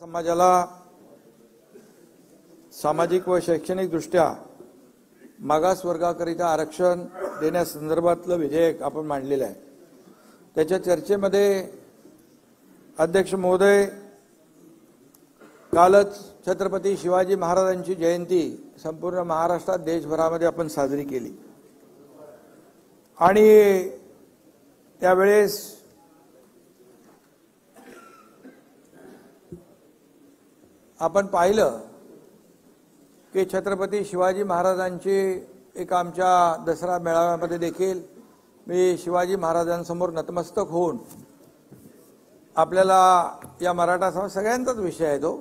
समाजाला सामाजिक व शैक्षणिक दृष्ट्या मागासवर्गाकरिता आरक्षण देण्यासंदर्भातलं विधेयक आपण मांडलेलं आहे। त्याच्या चर्चेमध्ये अध्यक्ष महोदय, कालच छत्रपती शिवाजी महाराजांची जयंती संपूर्ण महाराष्ट्रात देशभरामध्ये आपण साजरी केली आणि त्यावेळेस आपण पाहिलं की छत्रपती शिवाजी महाराजांची एक आमच्या दसरा मेळाव्यामध्ये देखील मी शिवाजी महाराजांसमोर नतमस्तक होऊन आपल्याला या मराठा समाज सगळ्यांचाच विषय आहे तो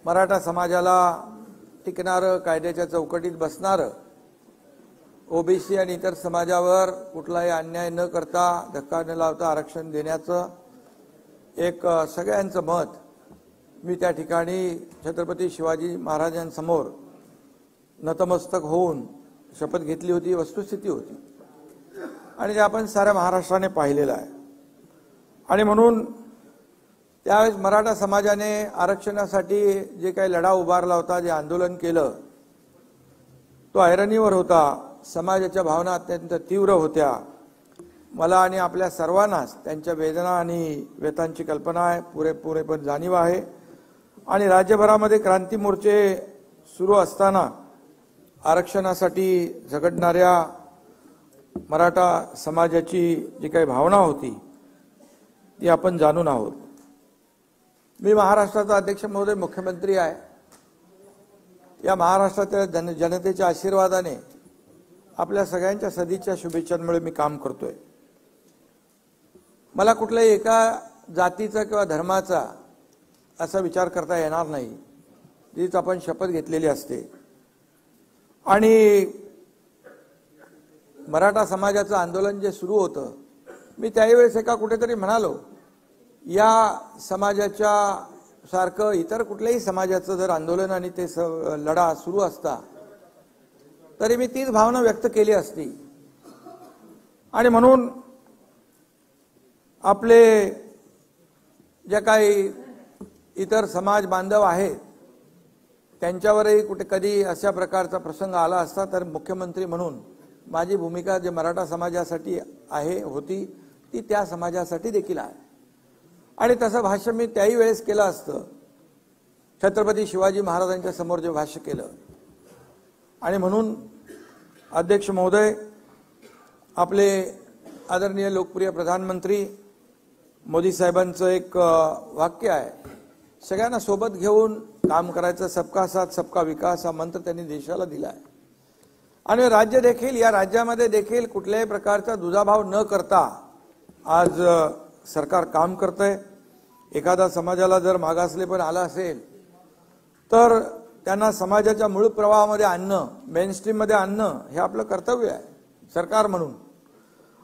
मराठा समाजाला टिकणारं कायद्याच्या चौकटीत बसणारं ओबीसी आणि इतर समाजावर कुठलाही अन्याय न करता धक्का न लावता आरक्षण देण्याचं एक सगळ्यांचं मत मी त्या ठिकाणी छत्रपती शिवाजी महाराजांसमोर नतमस्तक होऊन शपथ घेतली होती। वस्तुस्थिती होती आणि ते आपण साऱ्या महाराष्ट्राने पाहिलेलं आहे आणि म्हणून त्यावेळेस मराठा समाजाने आरक्षणासाठी जे काही लढा उभारला होता, जे आंदोलन केलं, तो ऐरणीवर होता। समाजाच्या भावना अत्यंत तीव्र होत्या। मला आणि आपल्या सर्वांनाच त्यांच्या वेदना आणि व्यथांची कल्पना आहे, पुरेपूर जाणीव आहे आणि राज्यभरामध्ये क्रांती मोर्चे सुरू असताना आरक्षणासाठी झगडणाऱ्या मराठा समाजाची जी काही भावना होती ती आपण जाणून आहोत। मी महाराष्ट्राचा अध्यक्ष महोदय, मुख्यमंत्री आहे। या महाराष्ट्राच्या जनतेच्या आशीर्वादाने आपल्या सगळ्यांच्या सदिच्छा शुभेच्छांमुळे मी काम करतोय। मला कुठल्याही एका जातीचा किंवा धर्माचा असा विचार करता येणार नाही, जीच आपण शपथ घेतलेली असते। आणि मराठा समाजाचं आंदोलन जे सुरू होतं, मी त्यावेळेस एका कुठेतरी म्हणालो, या समाजाच्या सारखं इतर कुठल्याही समाजाचं जर आंदोलन आणि ते लढा सुरू असता तरी मी तीच भावना व्यक्त केली असती। आणि म्हणून आपले जे काही इतर समाज बांधव आहेत त्यांच्यावरही कुठे कधी अशा प्रकारचा प्रसंग आला असता तर मुख्यमंत्री म्हणून माझी भूमिका जे मराठा समाजासाठी होती ती त्या समाजासाठी देखील आहे आणि तसं भाष्य मी त्याही वेळेस केलं असतं, छत्रपती शिवाजी महाराजांच्या समोर जे भाष्य केलं। आणि म्हणून अध्यक्ष महोदय, आपले आदरणीय लोकप्रिय प्रधानमंत्री मोदी साहेबांचं एक वाक्य आहे, सगळ्यांना सोबत घेऊन काम करायचं, सबका साथ सबका विकास हा मंत्र त्यांनी देशाला दिला आहे आणि राज्य देखील, या राज्यामध्ये देखील कुठल्याही प्रकारचा दुजाभाव न करता आज सरकार काम करतंय। एखादा समाजाला जर मागासलेपण आला असेल तर त्यांना समाजाच्या मूळ प्रवाहामध्ये आणणं, मेनस्ट्रीम मध्ये आणणं हे आपलं कर्तव्य आहे सरकार म्हणून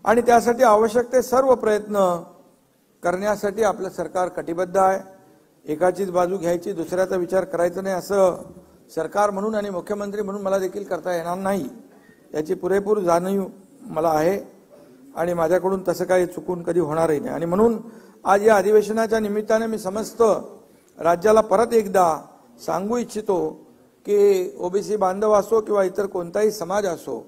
आणि त्यासाठी आवश्यक ते सर्व प्रयत्न करण्यासाठी आपलं सरकार कटिबद्ध आहे। एकाचीच बाजू घ्यायची, दुसऱ्याचा विचार करायचा नाही असं सरकार म्हणून आणि मुख्यमंत्री म्हणून मला देखील करता येणार नाही, याची पुरेपूर जाणीव मला आहे आणि माझ्याकडून तसं काही चुकून कधी होणारही नाही। आणि म्हणून आज या अधिवेशनाच्या निमित्ताने मी समस्त राज्याला परत एकदा सांगू इच्छितो की ओबीसी बांधव असो किंवा इतर कोणताही समाज असो,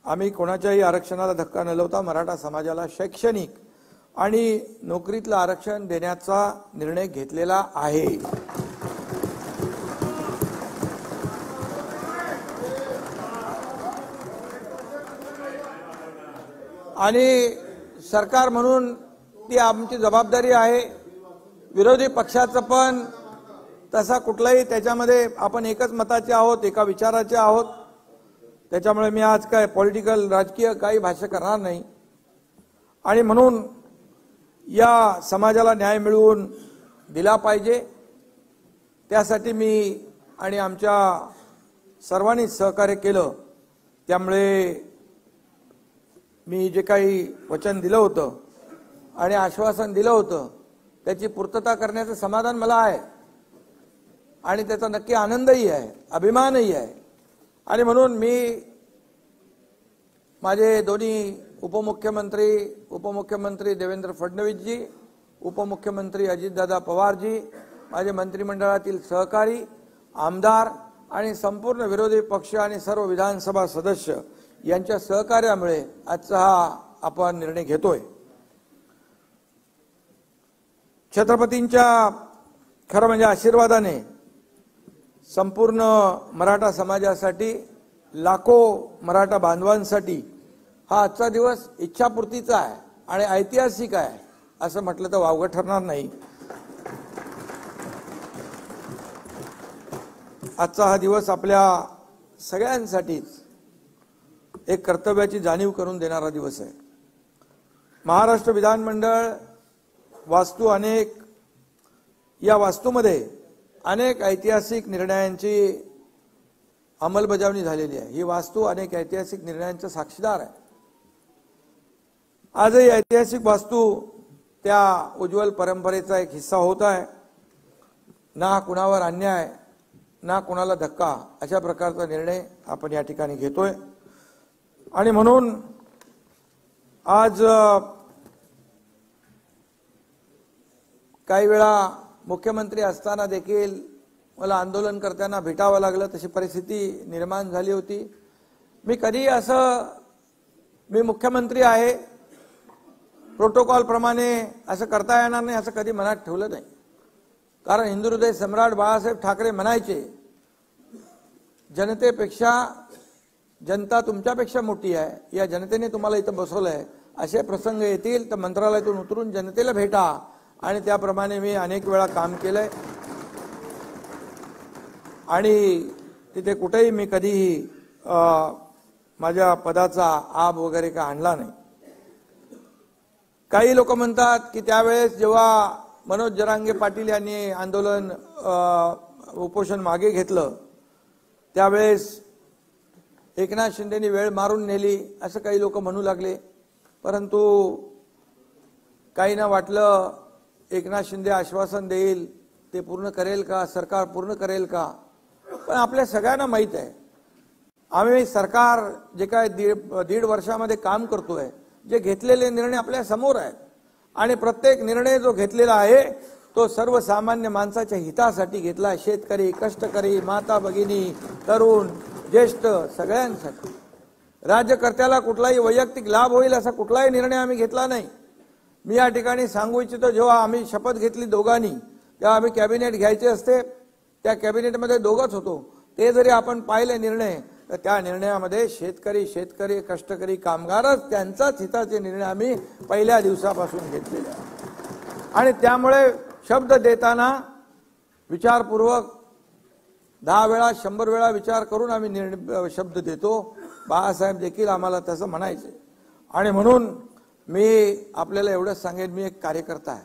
आम्ही कोणाच्याही आरक्षणाला धक्का न लावता मराठा समाजाला शैक्षणिक आणि नोकरीतलं आरक्षण देण्याचा निर्णय घेतलेला आहे। आणि सरकार म्हणून ती आमची जबाबदारी आहे। विरोधी पक्षाचं पण तसा कुठलाही त्याच्यामध्ये आपण एकच मताचे आहोत, एका विचाराचे आहोत, त्याच्यामुळे मी आज काय पॉलिटिकल राजकीय काही भाष्य करणार नाही। आणि म्हणून या समाजाला न्याय मिळवून दिला पाहिजे, त्यासाठी मी आणि आमच्या सर्वांनी सहकार्य केलं। त्यामुळे मी जे काही वचन दिलं होतं आणि आश्वासन दिलं होतं त्याची पूर्तता करण्याचं समाधान मला आहे आणि त्याचा नक्की आनंदही आहे, अभिमानही आहे। आणि म्हणून मी माझे दोन्ही उपमुख्यमंत्री देवेंद्र फडणवीस जी, उपमुख्यमंत्री अजितदादा पवार जी माझे मंत्रिमंडळातील सहकारी, आमदार आणि संपूर्ण विरोधी पक्ष आणि सर्व विधानसभा सदस्य यांच्या सहकार्यामुळे आजचा हा आपण निर्णय घेतोय। छत्रपतींच्या खरं म्हणजे आशीर्वादाने संपूर्ण मराठा समाजासाठी, लाखो मराठा बांधवांसाठी हा आजचा दिवस इच्छापूर्तीचा आहे आणि ऐतिहासिक आहे असं म्हटलं तर वावगं ठरणार नाही। आजचा हा दिवस आपल्या सगळ्यांसाठीच एक कर्तव्याची जाणीव करून देणारा दिवस आहे। महाराष्ट्र विधानमंडळ वास्तू अनेक, या वास्तूमध्ये अनेक ऐतिहासिक निर्णयांची अंमलबजावणी झालेली आहे। ही वास्तू अनेक ऐतिहासिक निर्णयांचा साक्षीदार आहे। आजही ऐतिहासिक वास्तू त्या उज्ज्वल परंपरेचा एक हिस्सा होत आहे। ना कुणावर अन्याय, ना कुणाला धक्का अशा प्रकारचा निर्णय आपण या ठिकाणी घेतोय। आणि म्हणून आज काही वेळा मुख्यमंत्री असताना देखील मला आंदोलनकर्त्यांना भेटावं लागलं, तशी परिस्थिती निर्माण झाली होती। मी कधी असं, मी मुख्यमंत्री आहे, प्रोटोकॉल प्रमाणे असं करता येणार नाही असं कधी मनात ठेवलं नाही। कारण हिंदू हृदय सम्राट बाळासाहेब ठाकरे म्हणायचे, जनतेपेक्षा जनता तुमच्यापेक्षा मोठी आहे, या जनतेने तुम्हाला इथं बसवलंय, असे प्रसंग येतील तर मंत्रालयातून उतरून जनतेला भेटा। आणि त्याप्रमाणे मी अनेक वेळा काम केलंय आणि तिथे कुठेही मी कधीही माझ्या पदाचा आब वगैरे का आणला नाही। काही लोक म्हणतात की त्यावेळेस जेव्हा मनोज जरांगे पाटील यांनी आंदोलन उपोषण मागे घेतलं त्यावेळेस एकनाथ शिंदेनी वेळ मारून नेली असं काही लोक म्हणू लागले। परंतु काहींना वाटलं एकनाथ शिंदे आश्वासन देईल, ते पूर्ण करेल का, सरकार पूर्ण करेल का। पण आपल्या सगळ्यांना माहित आहे, आम्ही सरकार जे काय दीड वर्षामध्ये काम करतोय, जे घेतलेले निर्णय आपल्या समोर आहेत आणि प्रत्येक निर्णय जो घेतलेला आहे तो सर्वसामान्य माणसाच्या हितासाठी घेतला। शेतकरी, कष्टकरी, माता भगिनी, तरुण, ज्येष्ठ सगळ्यांसाठी। राज्यकर्त्याला कुठलाही वैयक्तिक लाभ होईल असा कुठलाही निर्णय आम्ही घेतला नाही। मी या ठिकाणी सांगू इच्छितो, जेव्हा आम्ही शपथ घेतली दोघांनी, तेव्हा आम्ही कॅबिनेट घ्यायचे असते, त्या कॅबिनेटमध्ये दोघंच होतो। ते जरी आपण पाहिले निर्णय तर त्या निर्णयामध्ये शेतकरी, कष्टकरी, कामगारच त्यांचाच हिताचे निर्णय आम्ही पहिल्या दिवसापासून घेतलेले आहेत। आणि त्यामुळे शब्द देताना विचारपूर्वक 10 वेळा 100 वेळा विचार करून आम्ही शब्द देतो। बाळासाहेब देखील आम्हाला तसं म्हणायचे। आणि म्हणून मी आपल्याला एवढंच सांगेन, मी एक कार्यकर्ता आहे,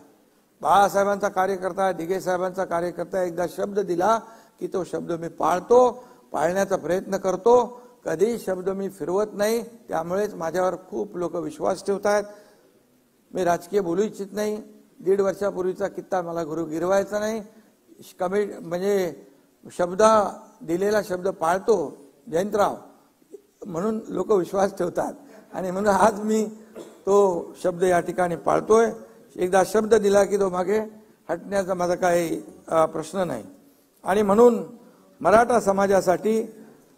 बाळासाहेबांचा कार्यकर्ता आहे, दिघे साहेबांचा कार्यकर्ता आहे। एकदा शब्द दिला की तो शब्द मी पाळतो, पाळण्याचा प्रयत्न करतो, कधी शब्द मी फिरवत नाही। त्यामुळेच माझ्यावर खूप लोक विश्वास ठेवतात। मी राजकीय बोलू इच्छित नाही, 1.5 वर्षापूर्वीचा किस्सा मला गिरवायचा नाही। म्हणजे शब्द दिलेला शब्द पाळतो जयंतराव, म्हणून लोक विश्वास ठेवतात आणि म्हणून आज मी तो शब्द या ठिकाणी पाळतोय। एकदा शब्द दिला की तो मागे हटण्याचा माझा काही प्रश्न नाही। आणि म्हणून मराठा समाजासाठी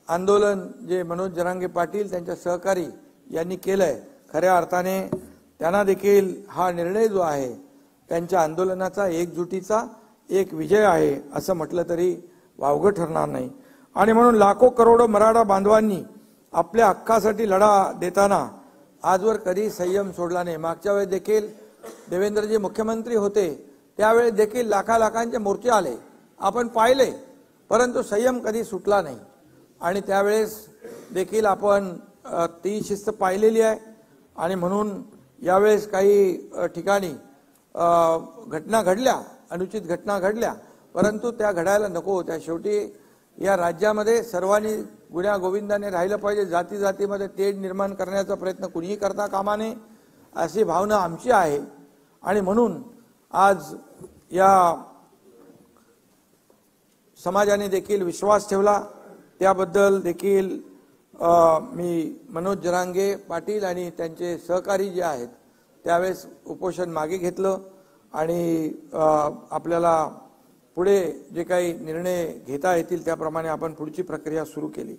आंदोलन जे मनोज जरांगे पाटील त्यांच्या सहकारी यांनी केलंय, खऱ्या अर्थाने त्यांना देखील हा निर्णय जो आहे त्यांच्या आंदोलनाचा, एकजुटीचा एक विजय आहे असं म्हटलं तरी वावगं ठरणार नाही। आणि म्हणून लाखो करोडो मराठा बांधवांनी आपल्या हक्कासाठी लढा देताना आजवर कधी संयम सोडला नाही। मागच्या वेळेस देखील देवेंद्रजी मुख्यमंत्री होते, त्यावेळेस देखील लाखांचे मोर्चे आले, आपण पाहिले, परंतु संयम कधी सुटला नाही। आणि त्यावेळेस देखील आपण ती शिस्त पाहिलेली आहे। आणि म्हणून यावेळेस काही ठिकाणी घटना घडल्या, अनुचित घटना घडल्या, परंतु त्या घडायला नको होत्या। शेवटी या राज्यामध्ये सर्वांनी गुण्या गोविंदाने राहिलं पाहिजे, जाती जातीमध्ये तेढ निर्माण करण्याचा प्रयत्न कुणीही करता कामा नये अशी भावना आमची आहे। आणि म्हणून आज या समाजाने देखील विश्वास ठेवला, त्याबद्दल देखील मी मनोज जरांगे पाटील आणि त्यांचे सहकारी जे आहेत त्यावेळेस उपोषण मागे घेतलं आणि आपल्याला पुढे जे काही निर्णय घेता येतील त्याप्रमाणे आपण पुढची प्रक्रिया सुरू केली।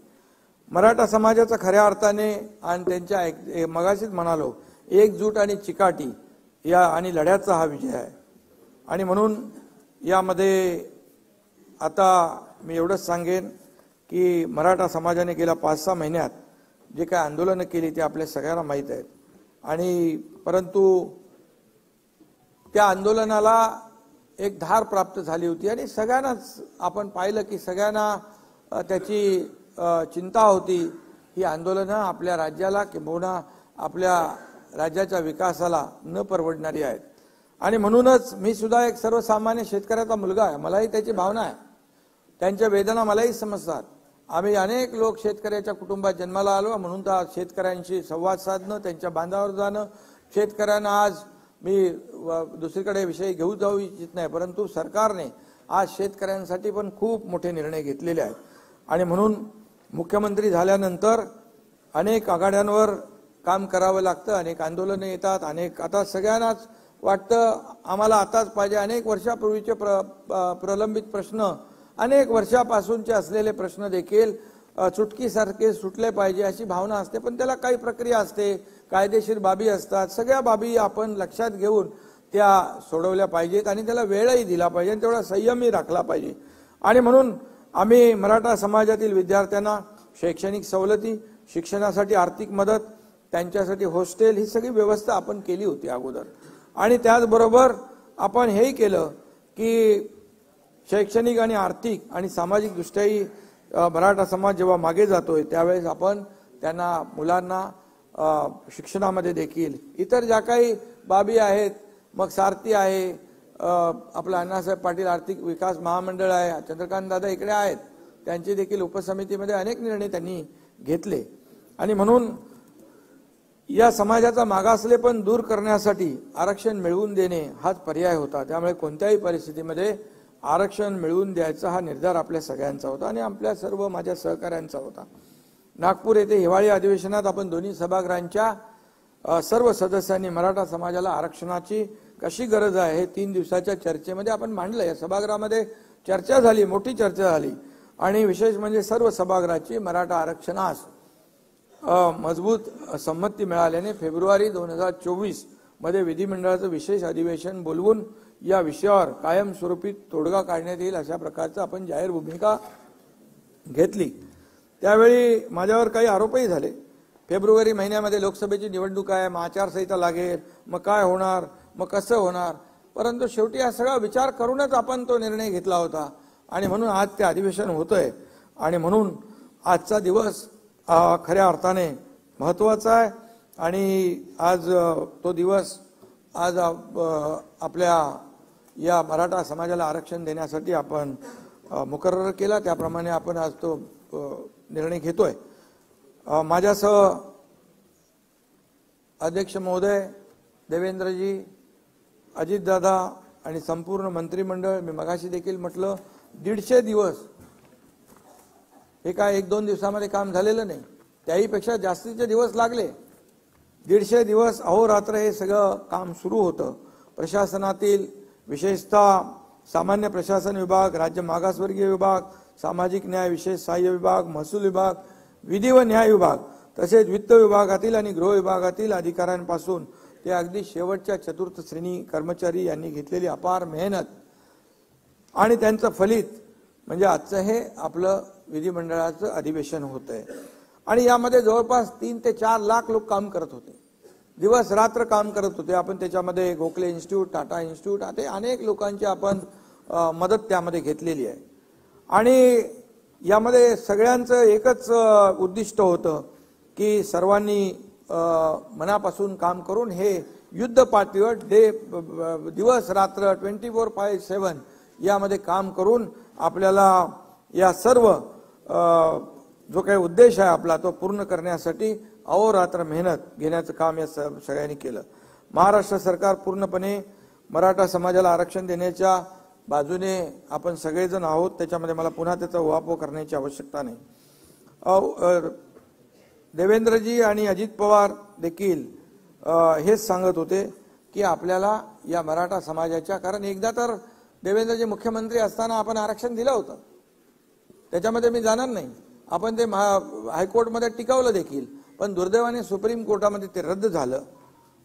मराठा समाजाचा खऱ्या अर्थाने आणि त्यांच्या मगाशीच म्हणालो एकजूट आणि चिकाटी या आणि लढ्याचा हा विजय आहे। आणि म्हणून यामध्ये आता मी एवढंच सांगेन की मराठा समाजाने गेल्या 5-6 महिन्यात जे काही आंदोलन केली ते आपल्या सगळ्यांना माहीत आहेत। आणि परंतु त्या आंदोलनाला एक धार प्राप्त झाली होती आणि सगळ्यांनाच आपण पाहिलं की सगळ्यांना त्याची चिंता होती। ही आंदोलनं आपल्या राज्याला किंबहुना आपल्या राज्याच्या विकासाला न परवडणारी आहेत। आणि म्हणूनच मी सुद्धा एक सर्वसामान्य शेतकऱ्याचा मुलगा आहे, मलाही त्याची भावना आहे, त्यांच्या वेदना मलाही समजतात। आम्ही अनेक लोक शेतकऱ्याच्या कुटुंबात जन्माला आलो, म्हणून तर शेतकऱ्यांशी संवाद साधणं, त्यांच्या बांधावर जाणं, शेतकऱ्यांना आज मी दुसरीकडे विषय घेऊ जाऊ इच्छित नाही, परंतु सरकारने आज शेतकऱ्यांसाठी पण खूप मोठे निर्णय घेतलेले आहेत। आणि म्हणून मुख्यमंत्री झाल्यानंतर अनेक आघाड्यांवर काम करावं लागतं, अनेक आंदोलनं येतात, अनेक आता सगळ्यांनाच वाटतं आम्हाला आताच पाहिजे। अनेक वर्षापूर्वीचे प्रलंबित प्रश्न, अनेक वर्षापासूनचे असलेले प्रश्न देखील चुटकीसारखे सुटले पाहिजे अशी भावना असते, पण त्याला काही प्रक्रिया असते, कायदेशीर बाबी असतात। सगळ्या बाबी आपण लक्षात घेऊन त्या सोडवल्या पाहिजेत आणि त्याला वेळही दिला पाहिजे आणि तेवढा संयमही राखला पाहिजे। आणि म्हणून आम्ही मराठा समाजातील विद्यार्थ्यांना शैक्षणिक सवलती, शिक्षणासाठी आर्थिक मदत, त्यांच्यासाठी हॉस्टेल ही सगळी व्यवस्था आपण केली होती अगोदर। आणि त्याचबरोबर आपण हेही केलं की शैक्षणिक आणि आर्थिक आणि सामाजिक दृष्ट्याही मराठा समाज जेव्हा मागे जातोय त्यावेळेस आपण त्यांना मुलांना शिक्षणामध्ये देखील इतर ज्या काही बाबी आहेत, मग सारथी आहे, आपला अण्णासाहेब पाटील आर्थिक विकास महामंडळ आहे, चंद्रकांत दादा इकडे आहेत, त्यांची देखील उपसमितीमध्ये अनेक निर्णय त्यांनी घेतले। आणि म्हणून या समाजाचा मागासलेपण दूर करण्यासाठी आरक्षण मिळवून देणे हाच पर्याय होता। त्यामुळे कोणत्याही परिस्थितीमध्ये आरक्षण मिळवून द्यायचा हा निर्धार आपल्या सगळ्यांचा होता आणि आपल्या सर्व माझ्या सहकाऱ्यांचा होता। नागपूर येथे हिवाळी अधिवेशनात आपण दोन्ही सभागृहांच्या सर्व सदस्यांनी मराठा समाजाला आरक्षणाची कशी गरज आहे हे 3 दिवसाच्या चर्चेमध्ये आपण मांडलं। या सभागृहामध्ये चर्चा झाली, मोठी चर्चा झाली आणि विशेष म्हणजे सर्व सभागृहाची मराठा आरक्षणास मजबूत संमती मिळाल्याने फेब्रुवारी 2024 मध्ये विधिमंडळाचं विशेष अधिवेशन बोलवून या विषयावर कायमस्वरूपी तोडगा काढण्यात येईल अशा प्रकारचं आपण जाहीर भूमिका घेतली। त्यावेळी माझ्यावर काही आरोपही झाले। फेब्रुवारी महिन्यामध्ये लोकसभेची निवडणूक आहे, मग आचारसंहिता लागेल, मग काय होणार, मग कसं होणार, परंतु शेवटी हा सगळा विचार करूनच आपण तो निर्णय घेतला होता आणि म्हणून आज ते अधिवेशन होतंय। आणि म्हणून आजचा दिवस खऱ्या अर्थाने महत्त्वाचा आहे आणि आज तो दिवस आज आपल्या या मराठा समाजाला आरक्षण देण्यासाठी आपण मुकर्रर केला, त्याप्रमाणे आपण आज तो निर्णय घेतोय। माझ्यासह अध्यक्ष महोदय, देवेंद्रजी, अजितदादा आणि संपूर्ण मंत्रिमंडळ, मी मगाशी देखील म्हटलं 150 दिवस हे काय 1-2 दिवसामध्ये काम झालेलं नाही, त्याही पेक्षा जास्तीचे दिवस लागले। 150 दिवस अहोरात्र हे सगळं काम सुरू होतं। प्रशासनातील विशेषतः सामान्य प्रशासन विभाग, राज्य मागासवर्गीय विभाग, सामाजिक न्याय विशेष सहाय्य विभाग, महसूल विभाग, विधी व न्याय विभाग, तसेच वित्त विभागातील आणि गृह विभागातील अधिकाऱ्यांपासून ते अगदी शेवटच्या चतुर्थ श्रेणी कर्मचारी यांनी घेतलेली अपार मेहनत आणि त्यांचं फलित म्हणजे आजचं हे आपलं विधिमंडळाचं अधिवेशन होतंय। आणि यामध्ये जवळपास 3 ते 4 लाख लोक काम करत होते, दिवस रात्र काम करत होते। आपण त्याच्यामध्ये गोखले इन्स्टिट्यूट, टाटा इन्स्टिट्यूट, आता अनेक लोकांची आपण मदत त्यामध्ये घेतलेली आहे। आणि यामध्ये सगळ्यांचं एकच उद्दिष्ट होतं की सर्वांनी मनापासून काम करून हे युद्ध पातळीवर दिवस रात्र 24/7 यामध्ये काम करून आपल्याला या सर्व जो काही उद्देश आहे आपला तो पूर्ण करण्यासाठी अहोरात्र मेहनत घेण्याचं काम या सगळ्यांनी केलं। महाराष्ट्र सरकार पूर्णपणे मराठा समाजाला आरक्षण देण्याच्या बाजूने आपण सगळेजण आहोत, त्याच्यामध्ये मला पुन्हा त्याचा उहापोह करण्याची आवश्यकता नाही। देवेंद्रजी आणि अजित पवार देखील हेच सांगत होते की आपल्याला या मराठा समाजाच्या, कारण एकदा तर देवेंद्रजी मुख्यमंत्री असताना आपण आरक्षण दिलं होतं, त्याच्यामध्ये मी जाणार नाही. आपण ते हायकोर्टमध्ये टिकवलं देखील, पण दुर्दैवाने सुप्रीम कोर्टामध्ये ते रद्द झालं.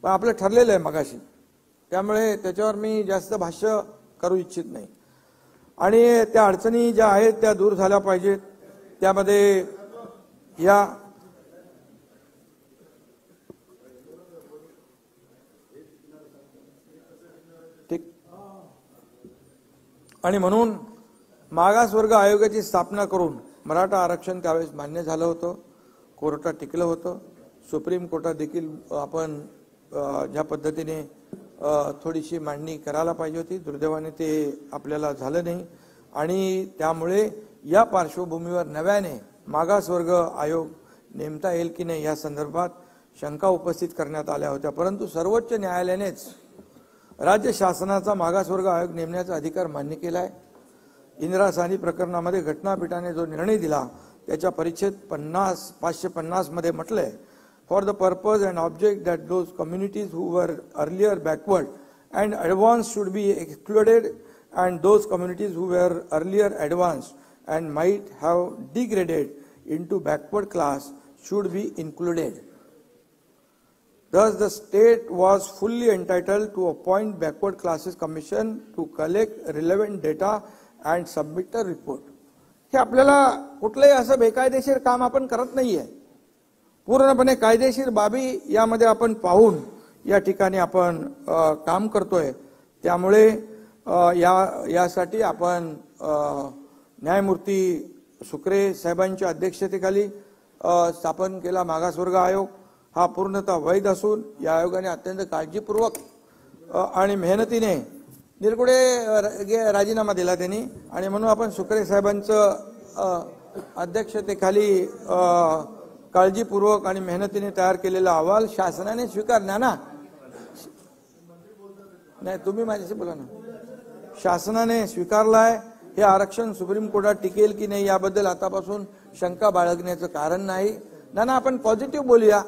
पण आपलं ठरलेलं आहे मगाशी, त्यामुळे त्याच्यावर मी जास्त भाष्य करू इच्छित नाही. आणि त्या अडचणी ज्या आहेत त्या दूर झाल्या पाहिजेत. त्यामध्ये या ठीक आणि म्हणून मागासवर्ग आयोगाची स्थापना करून मराठा आरक्षण त्यावेळेस मान्य झालं होतं, कोर्टात टिकलं होतं. सुप्रीम कोर्टात देखील आपण ज्या पद्धतीने थोडीशी मांडणी करायला पाहिजे होती, दुर्दैवाने ते आपल्याला झालं नाही. आणि त्यामुळे या पार्श्वभूमीवर नव्याने मागासवर्ग आयोग नेमता येईल की नाही या संदर्भात शंका उपस्थित करण्यात आल्या होत्या. परंतु सर्वोच्च न्यायालयानेच राज्य शासनाचा मागासवर्ग आयोग नेमण्याचा अधिकार मान्य केला आहे. इंदिरा साहनी प्रकरणामध्ये घटनापीठाने जो निर्णय दिला त्याच्या परिच्छेद 550 मध्ये म्हटलंय, for the purpose and object that those communities हू वर earlier backward and advance should be excluded and those communities हू वर earlier advance and might have degraded into backward class should be included. Thus, the state was fully entitled to appoint backward classes commission to collect relevant data and submit a report. हे आपल्याला कुठलंही असं बेकायदेशीर काम आपण करत नाहीये. पूर्णपणे कायदेशीर बाबी यामध्ये आपण पाहून या ठिकाणी आपण काम करतोय. त्यामुळे यासाठी आपण न्यायमूर्ती सुक्रे साहेबांच्या अध्यक्षतेखाली स्थापन केला मागासवर्ग आयोग. हा पूर्णतः वैध असून या आयोगाने अत्यंत काळजीपूर्वक आणि मेहनतीने निरगुडे राजीनामा दिला त्यांनी. आणि म्हणून आपण सुक्रे साहेबांचं अध्यक्षतेखाली काळजीपूर्वक आणि मेहनतीने तयार केलेला अहवाल शासनाने स्वीकारला ना. नाही, तुम्ही माझ्याशी बोला ना. शासनाने स्वीकारलाय. हे आरक्षण सुप्रीम कोर्टात टिकेल की नाही याबद्दल आतापासून शंका बाळगण्याचं कारण नाही. ना आपण पॉझिटिव्ह बोलूया,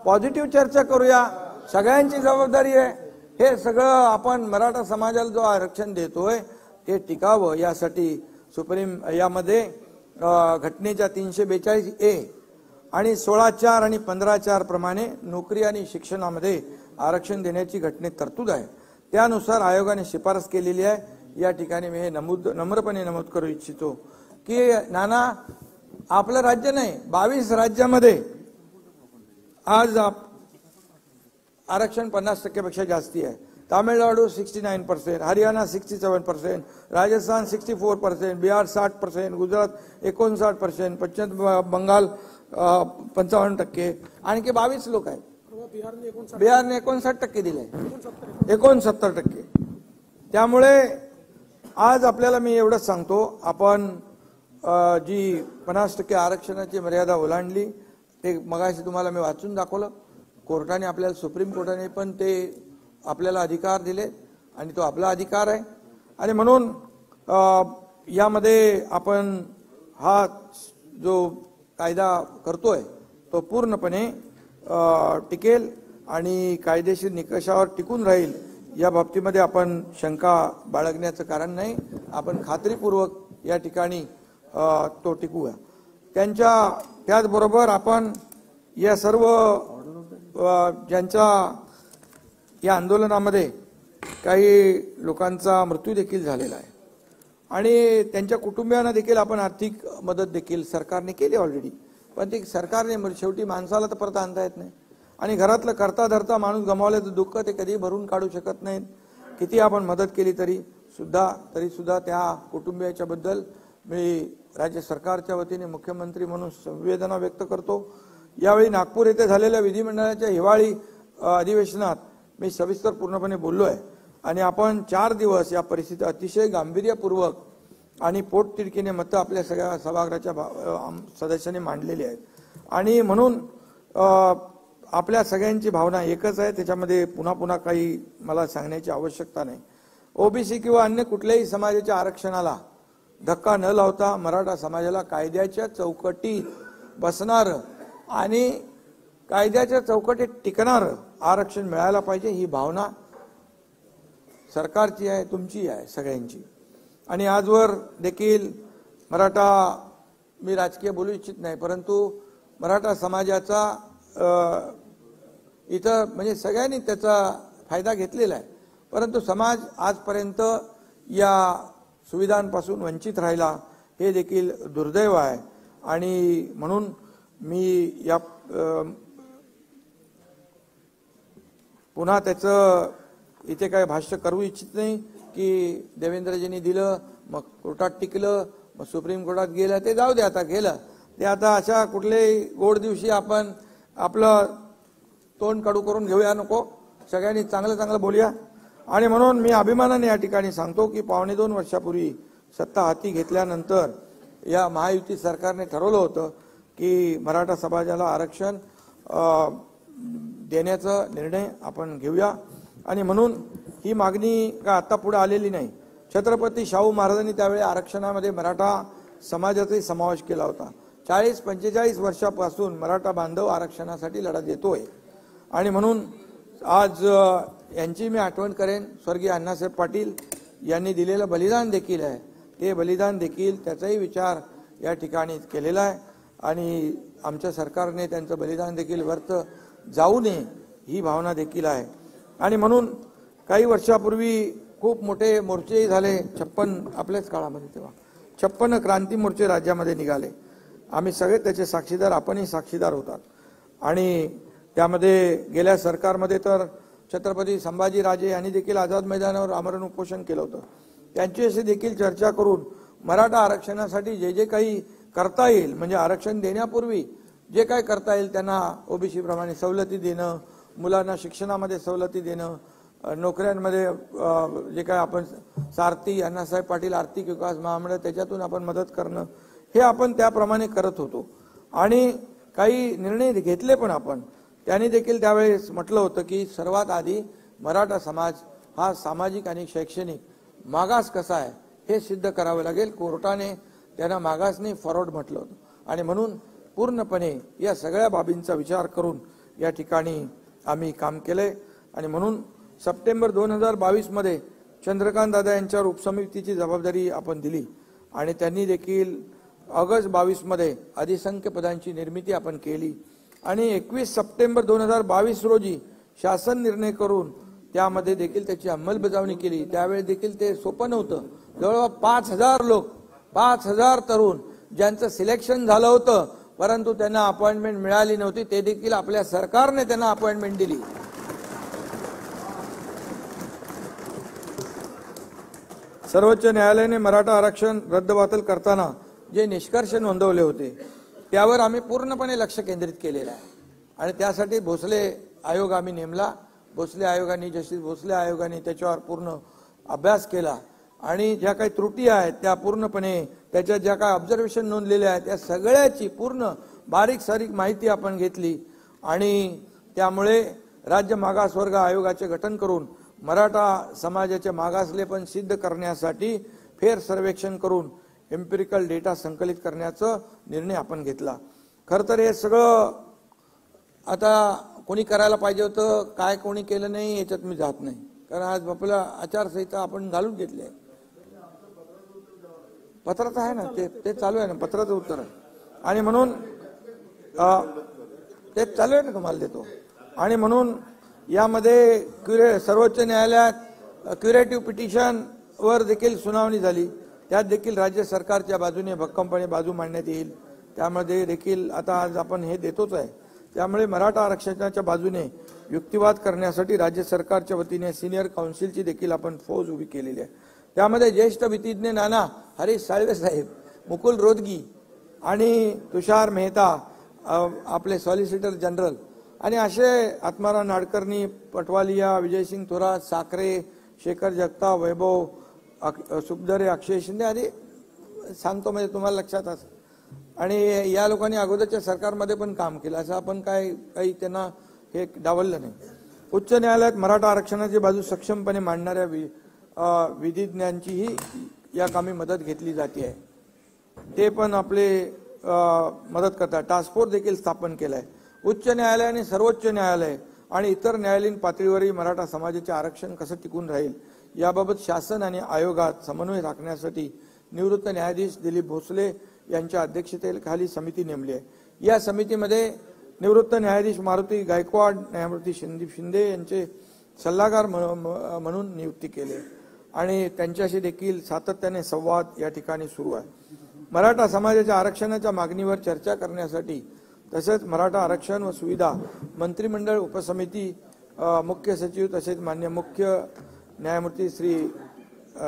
पॉझिटिव्ह चर्चा करूया. सगळ्यांची जबाबदारी आहे. हे सगळं आपण मराठा समाजाला जो आरक्षण देतोय ते टिकावं यासाठी सुप्रीम यामध्ये घटनेच्या 342A आणि 16(4) आणि 15(4) प्रमाणे नोकरी आणि शिक्षणामध्ये आरक्षण देण्याची घटनेत तरतूद आहे. त्यानुसार आयोगाने शिफारस केलेली आहे. या ठिकाणी मी हे नम्रपणे नमूद करू इच्छितो की नाना आपलं राज्य नाही, 22 राज्यामध्ये आज आरक्षण 50% पेक्षा जास्ती आहे. तामिळनाडू 69%, हरियाणा 67%, राजस्थान 64%, बिहार 60%, गुजरात 59%, पश्चिम बंगाल 55%, आणखी 22 लोक आहेत. बिहारने 59% दिले, 69%. त्यामुळे आज आपल्याला मी एवढंच सांगतो, आपण जी 50% आरक्षणाची मर्यादा ओलांडली ते मगाशी तुम्हाला मी वाचून दाखवलं. कोर्टाने आपल्याला, सुप्रीम कोर्टाने पण ते आपल्याला अधिकार दिले आणि तो आपला अधिकार आहे. आणि म्हणून यामध्ये आपण हा जो कायदा करतोय तो पूर्णपणे टिकेल आणि कायदेशीर निकषावर टिकून राहील या बाबतीमध्ये आपण शंका बाळगण्याचं कारण नाही. आपण खात्रीपूर्वक या ठिकाणी तो टिकूया. त्याचबरोबर आपण या सर्व ज्यांच्या या आंदोलनामध्ये काही लोकांचा मृत्यू देखील झालेला आहे आणि त्यांच्या कुटुंबियांना देखील आपण आर्थिक मदत देखील सरकारने केली ऑलरेडी. पण ती सरकारने शेवटी माणसाला तर परत आणता येत नाही आणि घरातलं करता धरता माणूस गमावल्याचं दुःख ते कधी भरून काढू शकत नाहीत. किती आपण मदत केली तरी सुद्धा त्या कुटुंबियाच्या बद्दल मी राज्य सरकारच्या वतीने मुख्यमंत्री म्हणून संवेदना व्यक्त करतो. यावेळी नागपूर येथे झालेल्या विधिमंडळाच्या हिवाळी अधिवेशनात मी सविस्तर पूर्णपणे बोललो आहे आणि आपण 4 दिवस या परिस्थिती अतिशय गांभीर्यपूर्वक आणि पोटतिडकीने मतं आपल्या सगळ्या सभागृहाच्या सदस्यांनी मांडलेली आहेत. आणि म्हणून आपल्या सगळ्यांची भावना एकच आहे, त्याच्यामध्ये पुन्हा काही मला सांगण्याची आवश्यकता नाही. ओबीसी किंवा अन्य कुठल्याही समाजाच्या आरक्षणाला धक्का न लावता मराठा समाजाला कायद्याच्या चौकटीत बसणार आणि कायद्याच्या चौकटीत टिकणार आरक्षण मिळायला पाहिजे ही भावना सरकारची आहे, तुमची आहे, सगळ्यांची. आणि आजवर देखील मराठा, मी राजकीय बोलू इच्छित नाही, परंतु मराठा समाजाचा इथं म्हणजे सगळ्यांनी त्याचा फायदा घेतलेला आहे, परंतु समाज आजपर्यंत या सुविधांपासून वंचित राहिला, हे देखील दुर्दैव आहे। आणि म्हणून मी या पुन्हा त्याचं इथे काय भाष्य करू इच्छित नाही की देवेंद्रजींनी दिलं मग कोर्टात टिकलं मग सुप्रीम कोर्टात गेलं, ते जाऊ दे, आता गेलं ते, आता अशा कुठल्याही गोड दिवशी आपण आपलं तोंड कडू करून घेऊया नको, सगळ्यांनी चांगलं चांगलं बोलूया। आणि म्हणून मी अभिमानाने या ठिकाणी सांगतो की 2.25 वर्षापूर्वी सत्ता हाती घेतल्यानंतर या महायुती सरकारने ठरवलं होतं की मराठा समाजाला आरक्षण देण्याचा निर्णय आपण घेऊया। आणि म्हणून ही मागणी का आता पुढे आलेली नाही, छत्रपती शाहू महाराजांनी त्यावेळी आरक्षणामध्ये मराठा समाजाचाही समावेश केला होता। 40-45 वर्षापासून मराठा बांधव आरक्षणासाठी लढा देतोय। आणि म्हणून आज यांची मी आठवण करेन, स्वर्गीय अण्णासाहेब पाटील यांनी दिलेलं बलिदान देखील आहे, ते बलिदान देखील त्याचाही विचार या ठिकाणी केलेला आहे। आणि आमच्या सरकारने त्यांचं बलिदान देखील व्यर्थ जाऊ नये ही भावना देखील आहे। आणि म्हणून काही वर्षापूर्वी खूप मोठे मोर्चेही झाले, 56 आपल्याच काळामध्ये, तेव्हा 56 क्रांती मोर्चे राज्यामध्ये निघाले, आम्ही सगळे त्याचे साक्षीदार, आपणही साक्षीदार होतात। आणि त्यामध्ये गेल्या सरकारमध्ये तर छत्रपती संभाजीराजे यांनी देखील आझाद मैदानावर आमरण उपोषण केलं होतं, त्यांच्याशी देखील चर्चा करून मराठा आरक्षणासाठी जे जे काही करता येईल, म्हणजे आरक्षण देण्यापूर्वी जे काही करता येईल त्यांना ओबीसी प्रमाणे सवलती देणं, मुलांना शिक्षणामध्ये सवलती देणं, नोकऱ्यांमध्ये जे काय आपण सारथी, अण्णासाहेब पाटील आर्थिक विकास महामंडळ त्याच्यातून आपण मदत करणं, हे आपण त्याप्रमाणे करत होतो। आणि काही निर्णय घेतले पण आपण, त्यांनी देखील त्यावेळेस म्हटलं होतं की सर्वात आधी मराठा समाज हा सामाजिक आणि शैक्षणिक मागास कसा आहे हे सिद्ध करावं लागेल। कोर्टाने त्यांना मागास नाही फॉरवर्ड म्हटलं होतं। आणि म्हणून पूर्णपणे या सगळ्या बाबींचा विचार करून या ठिकाणी आम्ही काम केलंय। आणि म्हणून सप्टेंबर 2022 मध्ये चंद्रकांत दादा यांच्यावर उपसमितीची जबाबदारी आपण दिली आणि त्यांनी देखील ऑगस्ट 22 मध्ये अधिसंख्य पदांची निर्मिती आपण केली। आणि 21 सप्टेंबर 2022 रोजी शासन निर्णय करून त्यामध्ये देखील त्याची अंमलबजावणी केली। त्यावेळी देखील ते सोपं नव्हतं, जवळपास 5000 लोक, 5000 तरुण ज्यांचं सिलेक्शन झालं होतं, परंतु त्यांना अपॉइंटमेंट मिळाली नव्हती, ते देखील आपल्या सरकारने त्यांना अपॉइंटमेंट दिली। सर्वोच्च न्यायालयाने मराठा आरक्षण रद्दबातल करताना जे निष्कर्ष नोंदवले होते त्यावर आम्ही पूर्णपणे लक्ष केंद्रित केलेलं आहे। आणि त्यासाठी भोसले आयोग आम्ही नेमला, भोसले आयोगाने, जस्टिस भोसले आयोगाने त्याच्यावर पूर्ण अभ्यास केला आणि ज्या काही त्रुटी आहेत त्या पूर्णपणे, त्याच्या ज्या काही ऑब्झर्वेशन नोंदलेल्या आहेत त्या सगळ्याची पूर्ण बारीक सारीक माहिती आपण घेतली। आणि त्यामुळे राज्य मागासवर्ग आयोगाचे गठन करून मराठा समाजाचे मागासलेपण सिद्ध करण्यासाठी फेर सर्वेक्षण करून एम्पिरिकल डेटा संकलित करण्याचा निर्णय आपण घेतला। खरं तर हे सगळं आता कोणी करायला पाहिजे होतं, काय कोणी केलं नाही याच्यात मी जात नाही, कारण आज आपला आचारसंहिता आपण घालून घेतली आहे। पत्राचं आहे ना, ते चालू आहे ना, पत्राचं उत्तर आहे। आणि म्हणून ते चालू आहे ना, तुम्हाला देतो। आणि म्हणून यामध्ये सर्वोच्च न्यायालयात क्युरेटिव्ह पिटिशन वर देखील सुनावणी झाली, त्यात देखील राज्य सरकारच्या बाजूने भक्कमपणे बाजू मांडण्यात येईल। त्यामध्ये देखील आता आज आपण हे देतोच आहे। त्यामुळे मराठा आरक्षणाच्या बाजूने युक्तिवाद करण्यासाठी राज्य सरकारच्या वतीने सिनियर काउन्सिलची देखील आपण फौज उभी केलेली आहे। त्यामध्ये ज्येष्ठ विधिज्ञ नाना हरीश साळवे साहेब, मुकुल रोदगी आणि तुषार मेहता आपले सॉलिसिटर जनरल, आणि असे आत्माराम नाडकर्णी, पटवालिया, विजयसिंग थोरात, साखरे, शेखर जगताप, वैभव सुखदरे, अक्षय शिंदे आदी सांगतो म्हणजे तुम्हाला लक्षात असं। आणि या लोकांनी अगोदरच्या सरकारमध्ये पण काम केलं, असं आपण काही त्यांना हे डावललं नाही। उच्च न्यायालयात मराठा आरक्षणाची बाजू सक्षमपणे मांडणाऱ्या विधिज्ञांचीही या कामी मदत घेतली जाते आहे, ते पण आपले मदत करतात। टास्क फोर्स देखील स्थापन केलाय। उच्च न्यायालयाने सर्वोच्च न्यायालय आणि इतर न्यायालयीन पातळीवरही मराठा समाजाचे आरक्षण कसं टिकून राहील याबाबत शासन आणि आयोगात समन्वय राखण्यासाठी निवृत्त न्यायाधीश दिलीप भोसले यांच्या अध्यक्षतेखाली समिती नेमली आहे। या समितीमध्ये निवृत्त न्यायाधीश मारुती गायकवाड, न्यायमूर्ती संदीप शिंदे यांचे सल्लागार म्हणून नियुक्ती केली आणि त्यांच्याशी देखील सातत्याने संवाद या ठिकाणी सुरू आहे। मराठा समाजाच्या आरक्षणाच्या मागणीवर चर्चा करण्यासाठी तसेच मराठा आरक्षण व सुविधा मंत्रिमंडळ उपसमिती, मुख्य सचिव तसेच मान्य मुख्य न्यायमूर्ती श्री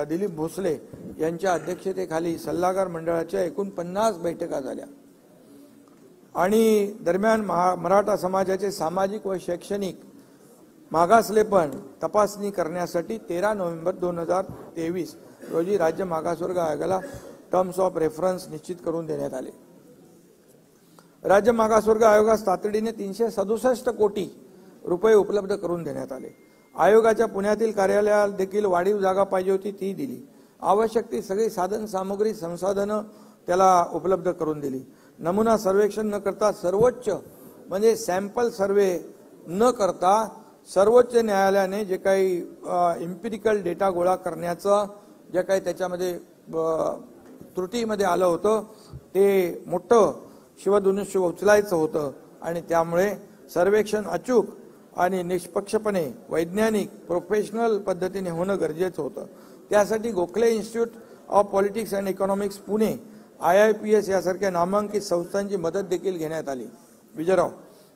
दिलीप भोसले यांच्या अध्यक्षतेखाली सल्लागार मंडळाच्या एकूण 50 बैठका झाल्या आणि दरम्यान मराठा समाजाचे सामाजिक व शैक्षणिक मागासलेपण तपासणी करण्यासाठी 13 नोव्हेंबर 2023 रोजी राज्य मागासवर्ग आयोगाला टर्म्स ऑफ रेफरन्स निश्चित करून देण्यात आले। राज्य मागासवर्ग आयोगास तातडीने 367 कोटी रुपये उपलब्ध करून देण्यात आले। आयोगाच्या पुण्यातील कार्यालयात देखील वाढीव जागा पाहिजे होती, ती दिली। आवश्यक ती सगळी साधन सामग्री संसाधनं त्याला उपलब्ध करून दिली। नमुना सर्वेक्षण न करता सर्वोच्च म्हणजे सॅम्पल सर्वे न करता सर्वोच्च न्यायालयाने जे काही इम्पिरिकल डेटा गोळा करण्याचं जे काही त्याच्यामध्ये त्रुटीमध्ये आलं होतं ते मोठं शिवधनुष्य उचलायचं होतं आणि त्यामुळे सर्वेक्षण अचूक आणि निष्पक्षपणे वैज्ञानिक प्रोफेशनल पद्धतीने होणं गरजेचं होतं। त्यासाठी Gokhale institute of politics and economics Pune, IIPS यासारख्या नामांकित संस्थांची मदत देखील घेण्यात आली। विजयराव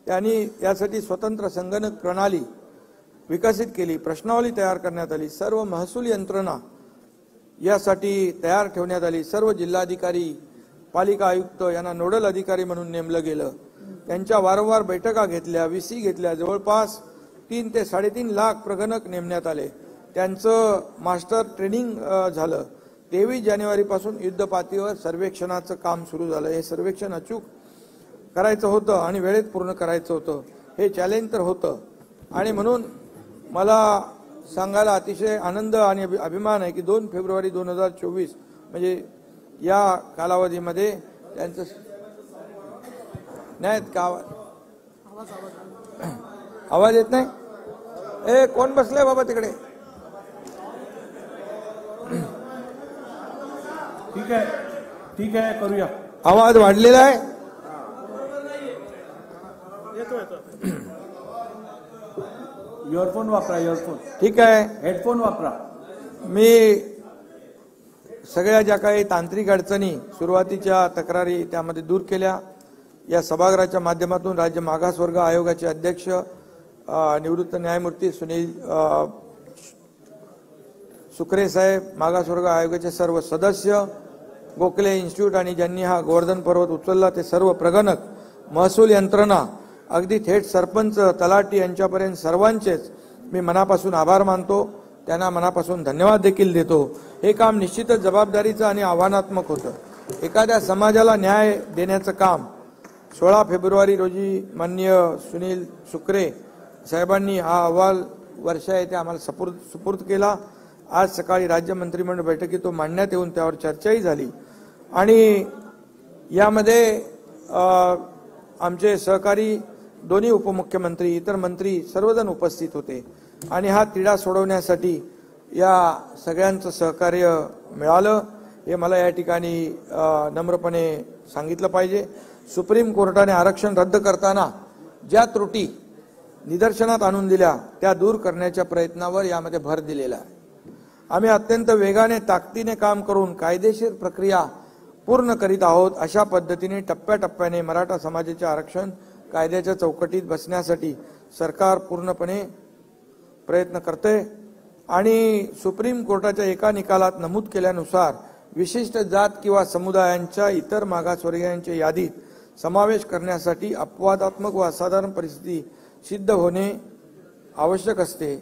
त्यांनी यासाठी स्वतंत्र संगणक प्रणाली विकसित केली, प्रश्नावली तयार करण्यात आली, सर्व महसूल यंत्रणा यासाठी तयार ठेवण्यात आली। सर्व जिल्हाधिकारी, पालिका आयुक्त यांना नोडल अधिकारी म्हणून नेमलं गेलं। त्यांच्या वारंवार बैठका घेतल्या, VC घेतल्या। जवळपास 3 ते 3.5 लाख प्रगणक नेमण्यात आले। त्यांचं मास्टर ट्रेनिंग झालं। 23 जानेवारीपासून युद्धपातळीवर सर्वेक्षणाचं काम सुरू झालं। हे सर्वेक्षण अचूक करायचं होतं आणि वेळेत पूर्ण करायचं होतं, हे चॅलेंज तर होतं आणि म्हणून मला सांगायला अतिशय आनंद आणि अभिमान आहे की 2 फेब्रुवारी 2024 म्हणजे या कालावधीमध्ये त्यांचं नाही का आवाज येत नाही? ए कोण बसले बाबा तिकडे? ठीक आहे करूया। आवाज वाढलेला आहे। इयरफोन वापरा, इयरफोन। ठीक आहे, हेडफोन वापरा। मी सगळ्या ज्या काही तांत्रिक अडचणी सुरुवातीच्या तक्रारी त्यामध्ये दूर केल्या। या सभागृहाच्या माध्यमातून राज्य मागासवर्ग आयोगाचे अध्यक्ष निवृत्त न्यायमूर्ती सुनील सुकरे साहेब, मागासवर्ग आयोगाचे सर्व सदस्य, गोखले इन्स्टिट्यूट आणि ज्यांनी हा गोवर्धन पर्वत उचलला ते सर्व प्रगणक, महसूल यंत्रणा, अगदी थेट सरपंच, तलाठी यांच्यापर्यंत सर्वांचेच मी मनापासून आभार मानतो, त्यांना मनापासून धन्यवाद देखील देतो। हे काम निश्चितच जबाबदारीचं आणि आव्हानात्मक होतं। एखाद्या समाजाला न्याय देण्याचं काम 16 फेब्रुवारी रोजी माननीय सुनील सुकरे साहेबांनी हा अहवाल वर्षा येथे आम्हाला सुपूर्द केला। आज सकाळी राज्य मंत्रिमंडळ बैठकीत तो मांडण्यात येऊन त्यावर चर्चाही झाली आणि यामध्ये आमचे सहकारी दोन्ही उपमुख्यमंत्री, इतर मंत्री सर्वजण उपस्थित होते आणि हा तिढा सोडवण्यासाठी या सगळ्यांचं सहकार्य मिळालं हे मला या ठिकाणी नम्रपणे सांगितलं पाहिजे। सुप्रीम कोर्टाने आरक्षण रद्द करताना ज्या त्रुटी निदर्शनात आणून दिल्या त्या दूर करण्याच्या प्रयत्नावर यामध्ये भर दिलेला आहे। आम्ही अत्यंत वेगाने ताकदीने काम करून कायदेशीर प्रक्रिया पूर्ण करीत आहोत। अशा पद्धतीने टप्प्याटप्प्याने मराठा समाजाचे आरक्षण कायद्याच्या चौकटीत बसण्यासाठी सरकार पूर्णपणे प्रयत्न करते आणि सुप्रीम कोर्टाच्या एका निकालात नमूद केल्यानुसार विशिष्ट जात किंवा समुदायांच्या इतर मागासवर्गीयांच्या यादीत समावेश करण्यासाठी अपवादात्मक व असाधारण परिस्थिती सिद्ध होणे आवश्यक असते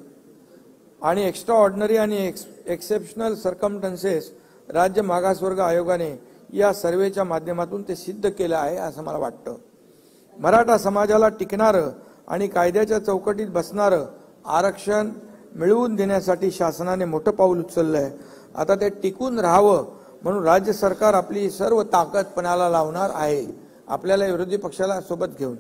आणि एक्स्ट्रा ऑर्डिनरी आणि एक्सेप्शनल सर्कमस्टन्सेस राज्य मागासवर्ग आयोगाने या सर्वेच्या माध्यमातून ते सिद्ध केलं आहे असं मला वाटतं। मराठा समाजाला टिकणारं आणि कायद्याच्या चौकटीत बसणारं आरक्षण मिळवून देण्यासाठी शासनाने मोठं पाऊल उचललं आहे। आता ते टिकून राहावं म्हणून राज्य सरकार आपली सर्व ताकद पणाला लावणार आहे, आपल्याला विरोधी पक्षाला सोबत घेऊन।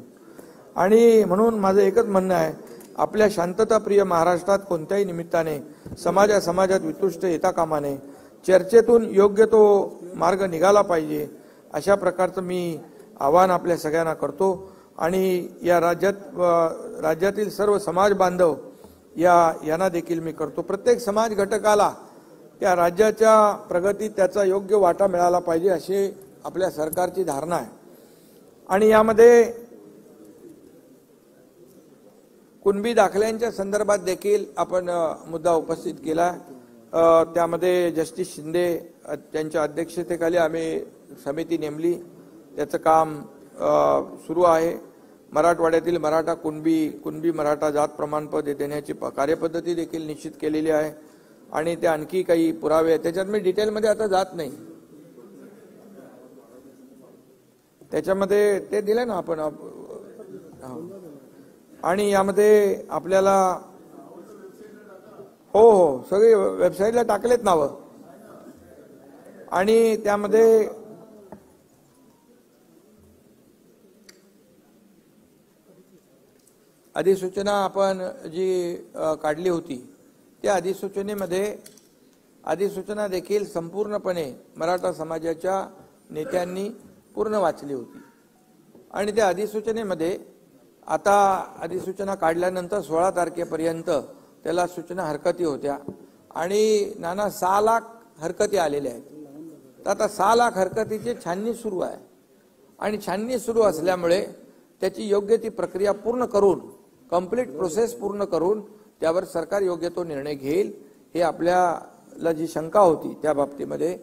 आणि म्हणून माझं एकच म्हणणं आहे, आपल्या शांतताप्रिय महाराष्ट्रात कोणत्याही निमित्ताने समाजात वितुष्ट येता कामा नये. चर्चेतून योग्य तो मार्ग निघाला पाहिजे अशा प्रकारचं मी आवाहन आपल्या सगळ्यांना करतो. आणि या राज्यातील सर्व समाज बांधव यांना देखील मी करतो. प्रत्येक समाज घटकाला त्या राज्याच्या प्रगतीत त्याचा योग्य वाटा मिळाला पाहिजे अशी आपल्या सरकारची धारणा आहे. आणि यामध्ये कुणबी दाखल्यांच्या संदर्भात देखील आपण मुद्दा उपस्थित केला. त्यामध्ये जस्टिस शिंदे त्यांच्या अध्यक्षतेखाली आम्ही समिती नेमली. त्याचं काम सुरू आहे. मराठवाड्यातील मराठा कुणबी मराठा जात प्रमाणपत्र देण्याची कार्यपद्धती देखील निश्चित केलेली आहे. आणि ते आणखी काही पुरावे आहेत, त्याच्यात मी डिटेलमध्ये आता जात नाही. त्याच्यामध्ये ते दिले ना आपण. आणि यामध्ये आपल्याला हो सगळे वेबसाईटला टाकलेत नावं. आणि त्यामध्ये अधिसूचना आपण जी काढली होती त्या अधिसूचना देखील संपूर्णपणे मराठा समाजाच्या नेत्यांनी पूर्ण वाचली होती. आणि त्या अधिसूचनेमध्ये आता अधिसूचना काढल्यानंतर 16 तारखेपर्यंत त्याला सूचना हरकती होत्या आणि 6 लाख हरकती आलेल्या आहेत. तर आता 6 लाख हरकतीची छाननी सुरू आहे. आणि छाननी सुरू असल्यामुळे त्याची योग्य ती प्रक्रिया पूर्ण करून कंप्लीट प्रोसेस पूर्ण करून त्यावर सरकार योग्य तो निर्णय घेईल. हे आपल्याला जी शंका होती त्या बाबतीमध्ये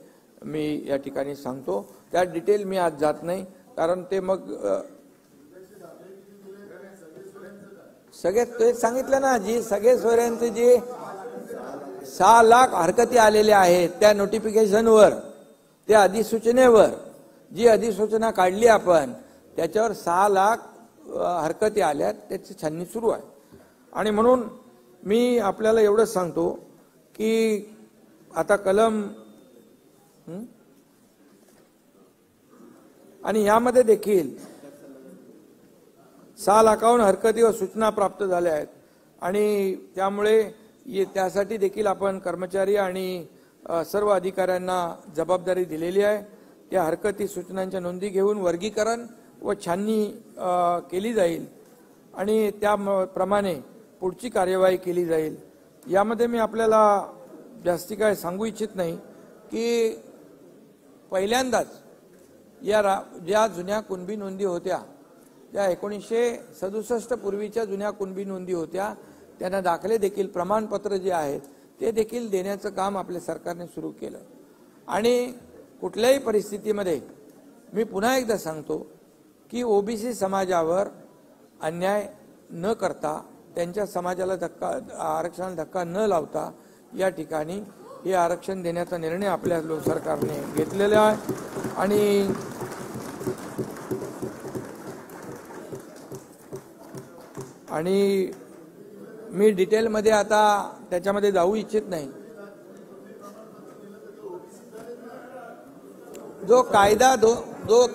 मी या ठिकाणी सांगतो. त्या डिटेल मी आज जात नाही, कारण ते मग सगळे तेच सांगितलं ना, जी सगळे सोयऱ्यांचे जे 6 लाख हरकती आलेल्या आहेत त्या नोटिफिकेशनवर, त्या अधिसूचनेवर जी अधिसूचना काढली आपण त्याच्यावर 6 लाख हरकती आल्यात, त्याची छाननी सुरू आहे. आणि म्हणून मी आपल्याला एवढंच सांगतो की आता कलम आणि यामध्ये देखील 6 लाखाहून हरकती व सूचना प्राप्त झाल्या आहेत. आणि त्यामुळे त्यासाठी देखील आपण कर्मचारी आणि सर्व अधिकाऱ्यांना जबाबदारी दिलेली आहे. त्या हरकती सूचनांच्या नोंदी घेऊन वर्गीकरण व छाननी केली जाईल आणि त्याप्रमाणे पुढची कार्यवाही केली जाईल. यामध्ये मी आपल्याला जास्ती काय सांगू इच्छित नाही की पहिल्यांदाच ज्या जुन्या कुणबी नोंदी होत्या, त्या 1967 पूर्वीच्या जुन्या कुणबी नोंदी होत्या, त्यांना दाखले देखील प्रमाणपत्र जे आहेत ते देखील देण्याचं काम आपल्या सरकारने सुरू केलं. आणि कुठल्याही परिस्थितीमध्ये मी पुन्हा एकदा सांगतो की ओबीसी समाजावर अन्याय न करता, त्यांच्या समाजाला आरक्षणाला धक्का न लावता या ठिकाणी हे आरक्षण देण्याचा निर्णय आपल्या सरकारने घेतलेला आहे. आणि मी डिटेलमध्ये आता त्याच्यामध्ये जाऊ इच्छित नाही. जो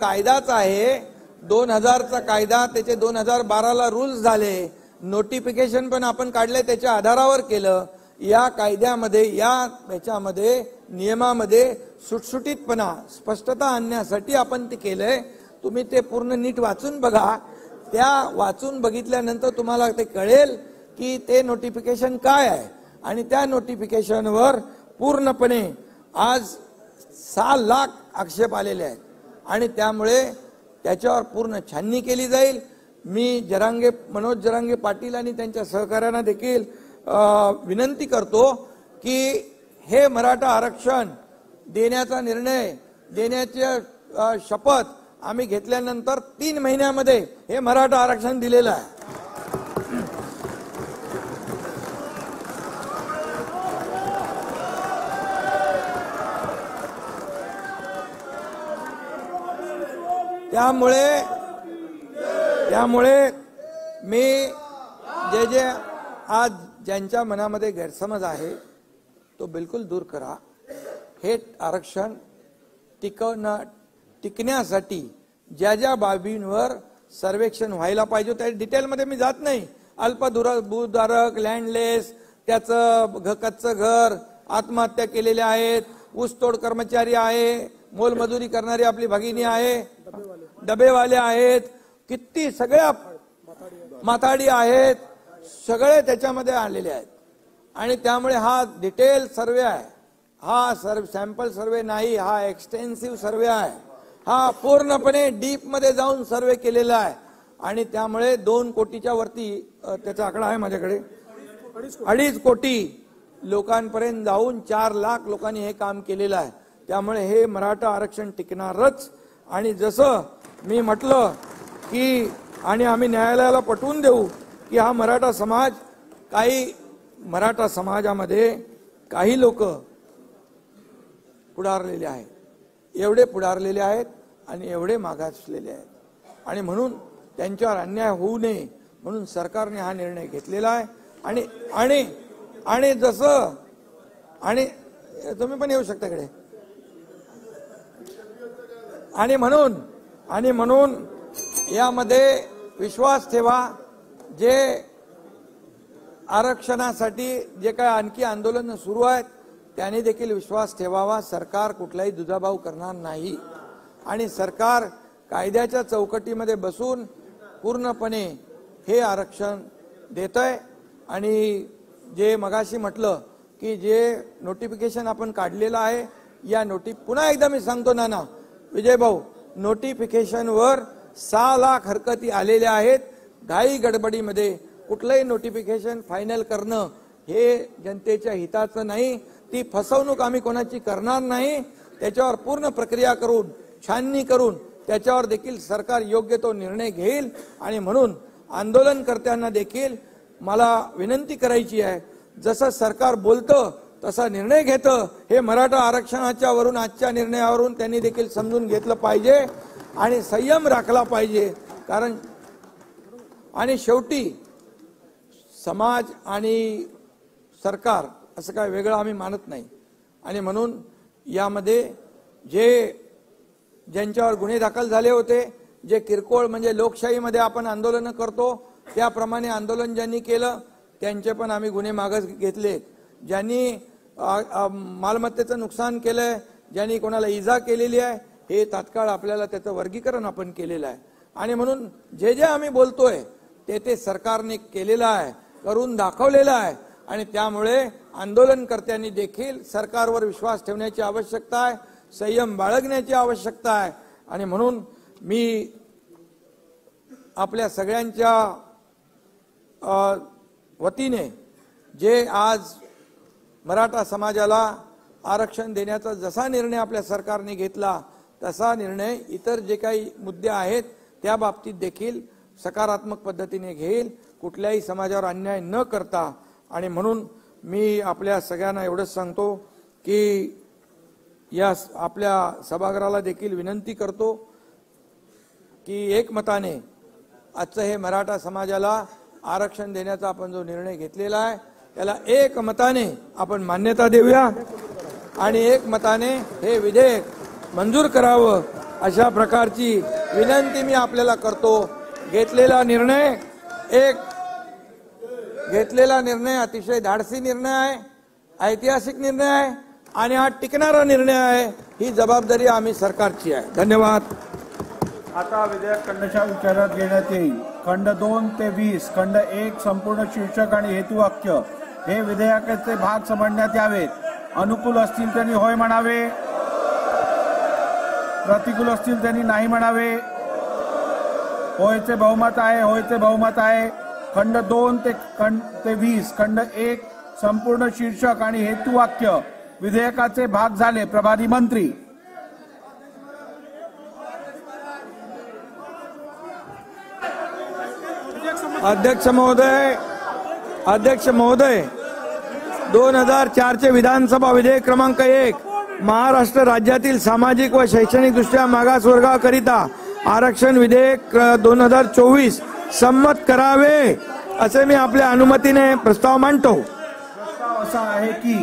कायदाच आहे 2000चा कायदा, त्याचे 2012ला रूल्स झाले, नोटिफिकेशन पण आपण काढले, त्याच्या आधारावर केलं. या कायद्यामध्ये याच्यामध्ये नियमामध्ये सुटसुटीतपणा स्पष्टता आणण्यासाठी आपण ते केलंय. तुम्ही ते पूर्ण नीट वाचून बघा. त्या वाचून बघितल्यानंतर तुम्हाला ते कळेल की ते नोटिफिकेशन काय आहे. आणि त्या नोटिफिकेशनवर पूर्णपणे आज 6 लाख आक्षेप आलेले आहेत आणि त्यामुळे त्याच्यावर पूर्ण छाननी केली जाईल. मी मनोज जरांगे पाटील आणि त्यांच्या सहकार्यांना देखील विनंती करतो की हे मराठा आरक्षण देण्याचा निर्णय देण्याची शपथ आम्ही घेतल्यानंतर 3 महिन्यामध्ये हे मराठा आरक्षण दिलेलं आहे. त्यामुळे मी जे आज ज्यांच्या मनामध्ये गैरसमज आहे तो बिलकुल दूर करा. हे आरक्षण टिकण्यासाठी ज्या बाबींवर सर्वेक्षण व्हायला पाहिजे त्या डिटेलमध्ये मी जात नाही. भूधारक, लँडलेस, त्याचं कच्चं घर, आत्महत्या केलेले आहेत, ऊसतोड कर्मचारी आहे, मोलमजुरी करणारी आपली भगिनी आहे, डबेवाले आहेत, किती सगळ्या माथाडी आहेत, सगळे त्याच्यामध्ये आलेले आहेत. आणि त्यामुळे हा डिटेल सर्वे आहे, हा सॅम्पल सर्वे नाही, हा एक्सटेन्सिव्ह सर्वे आहे, हा पूर्णपणे डीप मध्ये जाऊन सर्वे केलेला आहे. आणि त्यामुळे 2 कोटीच्या वरती त्याचा आकडा आहे माझ्याकडे, 2.5 कोटी लोकांपर्यंत जाऊन 4 लाख लोकांनी हे काम केलेलं आहे. त्यामुळे हे मराठा आरक्षण टिकणारच. आणि जसं मी म्हटलं की आणि आम्ही न्यायालयाला पटवून देऊ की हा मराठा समाज, काही मराठा समाजामध्ये काही लोक पुढारलेले आहेत, एवढे पुढारलेले आहेत आणि एवढे मागासलेले आहेत. आणि म्हणून त्यांच्यावर अन्याय होऊ नये म्हणून सरकारने हा निर्णय घेतलेला आहे. आणि आणि आणि जसं आणि तुम्ही पण येऊ शकता इकडे. आणि म्हणून यामध्ये विश्वास ठेवा. जे आरक्षणासाठी जे काही आणखी आंदोलन सुरू आहेत त्याने देखील विश्वास ठेवावा. सरकार कुठलाही दुजाभाव करणार नाही आणि सरकार कायद्याच्या चौकटीमध्ये बसून पूर्णपणे हे आरक्षण देतंय. आणि जे मगाशी म्हटलं की जे नोटिफिकेशन आपण काढलेलं आहे, या पुन्हा एकदा मी सांगतो नाना विजय भाऊ, नोटिफिकेशनवर 6 लाख हरकती आलेल्या आहेत. घाई गडबडीमध्ये कुठलंही नोटिफिकेशन फायनल करणं हे जनतेच्या हिताचं नाही. ती फसवणूक आम्ही कोणाची करणार नाही. त्याच्यावर पूर्ण प्रक्रिया करून, छाननी करून त्याच्यावर देखील सरकार योग्य तो निर्णय घेईल. आणि म्हणून आंदोलनकर्त्यांना देखील मला विनंती करायची आहे, जसं सरकार बोलतं तसा निर्णय घेतं हे मराठा आरक्षणाच्या वरून, आजच्या निर्णयावरून त्यांनी देखील समजून घेतलं पाहिजे आणि संयम राखला पाहिजे. कारण आणि शेवटी समाज आणि सरकार असं काय वेगळं आम्ही मानत नाही. आणि म्हणून यामध्ये ज्यांच्यावर गुन्हे दाखल झाले होते, जे किरकोळ म्हणजे लोकशाहीमध्ये आपण आंदोलन करतो त्याप्रमाणे आंदोलन ज्यांनी केलं त्यांचे पण आम्ही गुन्हे मागे घेतले. ज्यांनी मालमत्तेचं नुकसान केलंय, ज्यांनी कोणाला इजा केलेली आहे, हे तात्काळ आपल्याला त्याचं वर्गीकरण आपण केलेलं आहे. आणि म्हणून जे आम्ही बोलतोय ते सरकारने केलेलं आहे, करून दाखवलेलं आहे. आणि त्यामुळे आंदोलनकर्त्यांनी देखील सरकारवर विश्वास ठेवण्याची आवश्यकता आहे, संयम बाळगण्याची आवश्यकता आहे. आणि म्हणून मी आपल्या सगळ्यांच्या वतीने जे आज मराठा समाजाला आरक्षण देण्याचा जसा निर्णय आपल्या सरकारने घेतला तसा निर्णय इतर जे काही मुद्दे आहेत त्या बाबतीत देखील सकारात्मक पद्धतीने घेईल, कुठल्याही समाजावर अन्याय न करता. आणि म्हणून मी आपल्या सगळ्यांना एवढंच सांगतो की या आपल्या सभागृहाला देखील विनंती करतो की एकमताने आजचं हे मराठा समाजाला आरक्षण देण्याचा आपण जो निर्णय घेतलेला आहे त्याला एकमताने आपण मान्यता देऊया आणि एकमताने हे विधेयक मंजूर करावं अशा प्रकारची विनंती मी आपल्याला करतो. घेतलेला निर्णय अतिशय धाडसी निर्णय आहे, ऐतिहासिक निर्णय आहे आणि हा टिकणारा निर्णय आहे. ही जबाबदारी आम्ही सरकारची आहे. धन्यवाद. आता विधेयक खंडशः विचारात घेण्यात येईल. खंड 2 ते 20, खंड 1 संपूर्ण शीर्षक आणि हेतुवाक्य हे विधेयकाचे भाग समजण्यात यावेत. अनुकूल असतील त्यांनी होय म्हणावे, प्रतिकूल असतील त्यांनी नाही म्हणावे. होयचे बहुमत आहे, होयचे बहुमत आहे. खंड 2 ते 20, खंड 1 संपूर्ण शीर्षक आणि हेतुवाक्य विधेयकाचे भाग झाले. प्रभारी मंत्री. अध्यक्ष महोदय 2004 चे विधानसभा विधेयक क्रमांक 1 महाराष्ट्र राज्यातील सामाजिक व शैक्षणिक दृष्ट्या मागास वर्गाकरिता आरक्षण विधेयक 2024 संमत करावे असे मी आपल्या अनुमतीने प्रस्ताव मांडतो. प्रस्ताव असा आहे की